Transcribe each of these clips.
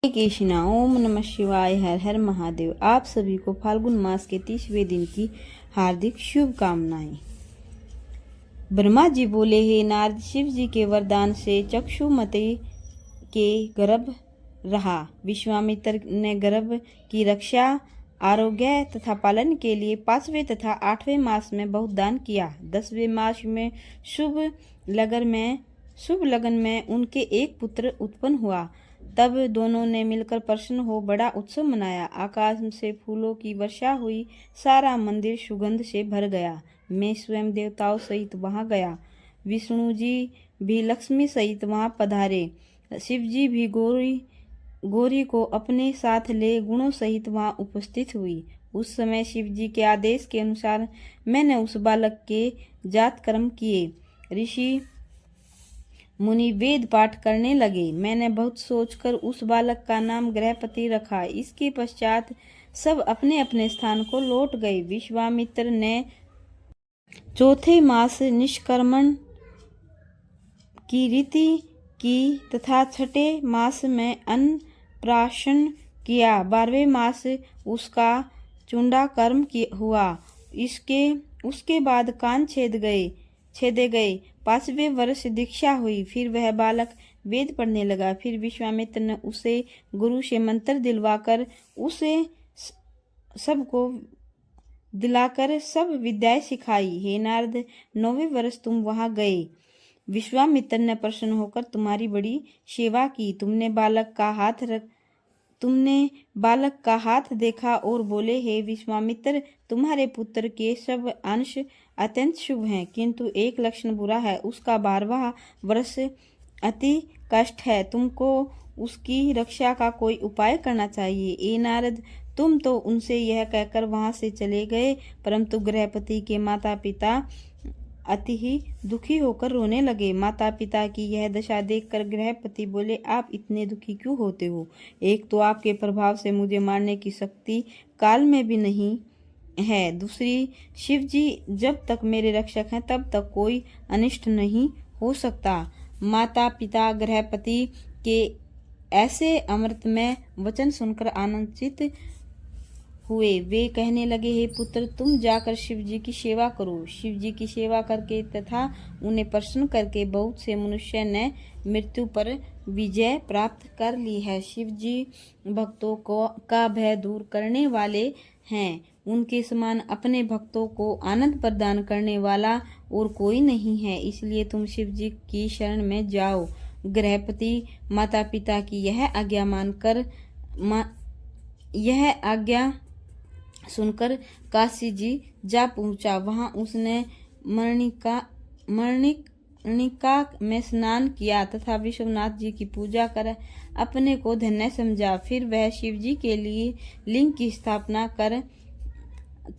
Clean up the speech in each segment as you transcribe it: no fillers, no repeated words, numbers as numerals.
कृष्णा। ओम नमः शिवाय। हर हर महादेव। आप सभी को फाल्गुन मास के 30वें दिन की हार्दिक शुभकामनाएं। ब्रह्मा जी बोले, हे नारद, शिव जी के वरदान से चक्षुमते के गर्भ रहा। विश्वामित्र ने गर्भ की रक्षा, आरोग्य तथा पालन के लिए 5वें तथा 8वें मास में बहुत दान किया। 10वें मास में शुभ लगन में उनके एक पुत्र उत्पन्न हुआ। तब दोनों ने मिलकर प्रसन्न हो बड़ा उत्सव मनाया। आकाश से फूलों की वर्षा हुई। सारा मंदिर सुगंध से भर गया। मैं स्वयं देवताओं सहित वहां गया। विष्णु जी भी लक्ष्मी सहित वहां पधारे। शिव जी भी गौरी को अपने साथ ले गुणों सहित वहां उपस्थित हुई। उस समय शिव जी के आदेश के अनुसार मैंने उस बालक के जात कर्म किए। ऋषि मुनि वेद पाठ करने लगे। मैंने बहुत सोचकर उस बालक का नाम गृहपति रखा। इसके पश्चात सब अपने अपने स्थान को लौट गए। विश्वामित्र ने चौथे मास निष्कर्मण की रीति की तथा छठे मास में अन्नप्राशन किया। 12वें मास उसका चुंडा कर्म हुआ। उसके बाद कान छेदे गए। 5वें वर्ष दीक्षा हुई। फिर वह बालक वेद पढ़ने लगा। फिर विश्वामित्र ने उसे गुरु से मंत्र दिलवाकर सब विद्याएं सिखाई। हे नारद, 9वें वर्ष तुम वहां गए। विश्वामित्र ने प्रसन्न होकर तुम्हारी बड़ी सेवा की। तुमने बालक का हाथ देखा और बोले, हे विश्वामित्र, तुम्हारे पुत्र के सब अंश अत्यंत शुभ हैं, किंतु एक लक्षण बुरा है। उसका 12वां वर्ष अति कष्ट है। तुमको उसकी रक्षा का कोई उपाय करना चाहिए। ए नारद, तुम तो उनसे यह कहकर वहां से चले गए, परंतु गृहपति के माता पिता अति ही दुखी होकर रोने लगे। माता पिता की यह दशा देखकर गृहपति बोले, आप इतने दुखी क्यों होते हो? एक तो आपके प्रभाव से मुझे मारने की शक्ति काल में भी नहीं है। दूसरी, शिव जी जब तक मेरे रक्षक हैं तब तक कोई अनिष्ट नहीं हो सकता। माता पिता गृहपति के ऐसे अमृतमय वचन सुनकर आनंदित हुए। वे कहने लगे, हे पुत्र, तुम जाकर शिव जी की सेवा करो। शिव जी की सेवा करके तथा उन्हें प्रसन्न करके बहुत से मनुष्य ने मृत्यु पर विजय प्राप्त कर ली है। शिव जी भक्तों का भय दूर करने वाले हैं। उनके समान अपने भक्तों को आनंद प्रदान करने वाला और कोई नहीं है। इसलिए तुम शिव जी की शरण में जाओ। गृहपति माता पिता की यह आज्ञा सुनकर काशी जी जा पहुंचा। वहां उसने मणिका में स्नान किया तथा विश्वनाथ जी की पूजा कर अपने को धन्य समझा। फिर वह शिव जी के लिए लिंग की स्थापना कर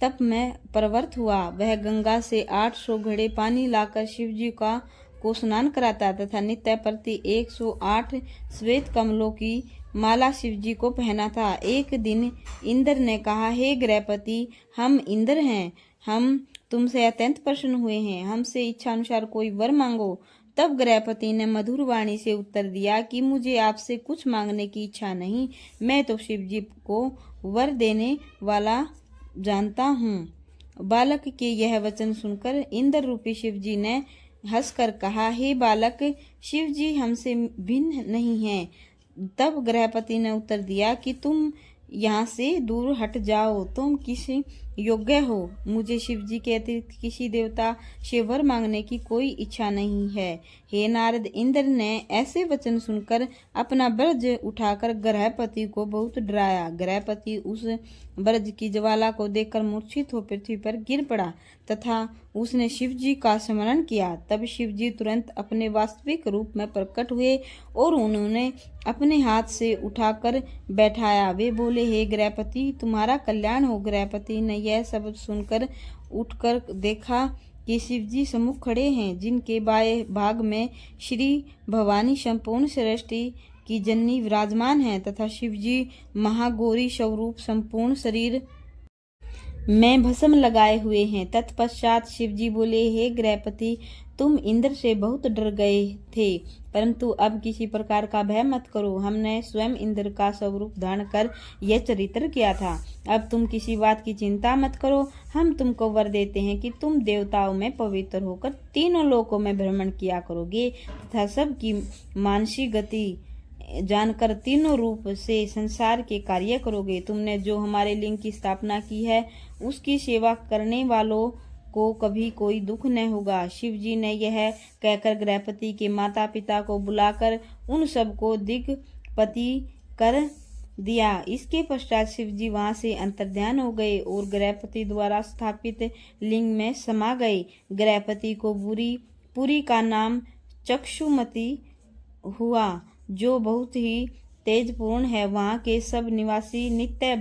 तप में प्रवृत्त हुआ। वह गंगा से 800 घड़े पानी लाकर शिव जी को स्नान कराता तथा नित्य प्रति 108 श्वेत कमलों की माला शिव जी को पहनाता। एक दिन इंद्र ने कहा, हे गृहपति, हम इंद्र हैं, हम तुमसे अत्यंत प्रसन्न हुए हैं, हमसे इच्छा अनुसार कोई वर मांगो। तब गृहपति ने मधुर वाणी से उत्तर दिया कि मुझे आपसे कुछ मांगने की इच्छा नहीं, मैं तो शिव जी को वर देने वाला जानता हूँ। बालक के यह वचन सुनकर इंद्र रूपी शिव जी ने हंसकर कहा, हे बालक, शिव जी हमसे भिन्न नहीं हैं। तब गृहपति ने उत्तर दिया कि तुम यहाँ से दूर हट जाओ, तुम किस योग्य हो? मुझे शिव जी के अतिरिक्त किसी देवता से वर मांगने की कोई इच्छा नहीं है। हे नारद, इंद्र ने ऐसे वचन सुनकर अपना ब्रज उठाकर गृहपति को बहुत डराया। गृहपति उस ब्रज की ज्वाला को देखकर मूर्छित हो पृथ्वी पर गिर पड़ा तथा उसने शिव जी का स्मरण किया। तब शिव जी तुरंत अपने वास्तविक रूप में प्रकट हुए और उन्होंने अपने हाथ से उठाकर बैठाया। वे बोले, हे गृहपति, तुम्हारा कल्याण हो। गृहपति ने यह सब सुनकर उठकर देखा कि शिव जी सम्मुख खड़े हैं, जिनके बाएं भाग में श्री भवानी संपूर्ण सृष्टि की जननी विराजमान है तथा शिव जी महागौरी स्वरूप संपूर्ण शरीर में भस्म लगाए हुए हैं। तत्पश्चात शिव जी बोले, हे गृहपति, तुम इंद्र से बहुत डर गए थे, परंतु अब किसी प्रकार का भय मत करो। हमने स्वयं इंद्र का स्वरूप धारण कर यह चरित्र किया था। अब तुम किसी बात की चिंता मत करो। हम तुमको वर देते हैं कि तुम देवताओं में पवित्र होकर तीनों लोकों में भ्रमण किया करोगे तथा सबकी मानसिक गति जानकर तीनों रूप से संसार के कार्य करोगे। तुमने जो हमारे लिंग की स्थापना की है, उसकी सेवा करने वालों को कभी कोई दुख न होगा। शिव जी ने यह कहकर गृहपति के माता पिता को बुलाकर उन सबको दिग्पति कर दिया। इसके पश्चात शिव जी वहां से अंतर्ध्यान हो गए और गृहपति द्वारा स्थापित लिंग में समा गए। गृहपति को पुरी का नाम चक्षुमती हुआ, जो बहुत ही तेजपूर्ण है। वहां के सब निवासी नित्य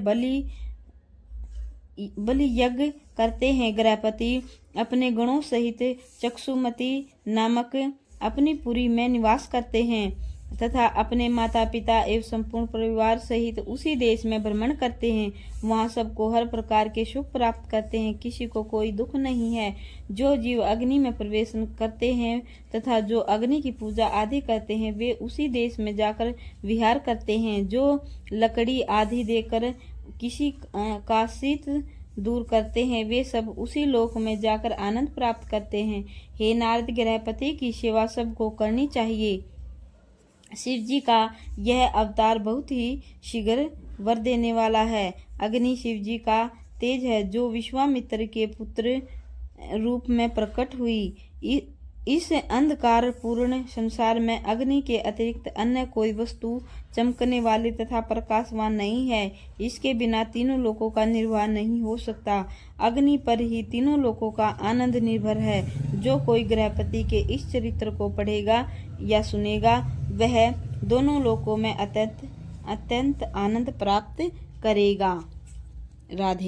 बलि यज्ञ करते हैं। गृहपति अपने गणों सहित चक्षुमती नामक अपनी पुरी में निवास करते हैं तथा अपने माता पिता एवं संपूर्ण परिवार सहित उसी देश में भ्रमण करते हैं। वहां सबको हर प्रकार के सुख प्राप्त करते हैं, किसी को कोई दुख नहीं है। जो जीव अग्नि में प्रवेश करते हैं तथा जो अग्नि की पूजा आदि करते हैं, वे उसी देश में जाकर विहार करते हैं। जो लकड़ी आदि देकर किसी का शीत दूर करते हैं, वे सब उसी लोक में जाकर आनंद प्राप्त करते हैं। हे नारद, गृहपति की सेवा सबको करनी चाहिए। शिव जी का यह अवतार बहुत ही शीघ्र वर देने वाला है। अग्नि शिव जी का तेज है, जो विश्वामित्र के पुत्र रूप में प्रकट हुई। इस अंधकार पूर्ण संसार में अग्नि के अतिरिक्त अन्य कोई वस्तु चमकने वाली तथा प्रकाशवान नहीं है। इसके बिना तीनों लोकों का निर्वाह नहीं हो सकता। अग्नि पर ही तीनों लोकों का आनंद निर्भर है। जो कोई गृहपति के इस चरित्र को पढ़ेगा या सुनेगा, वह दोनों लोकों में अत्यंत आनंद प्राप्त करेगा। राधे।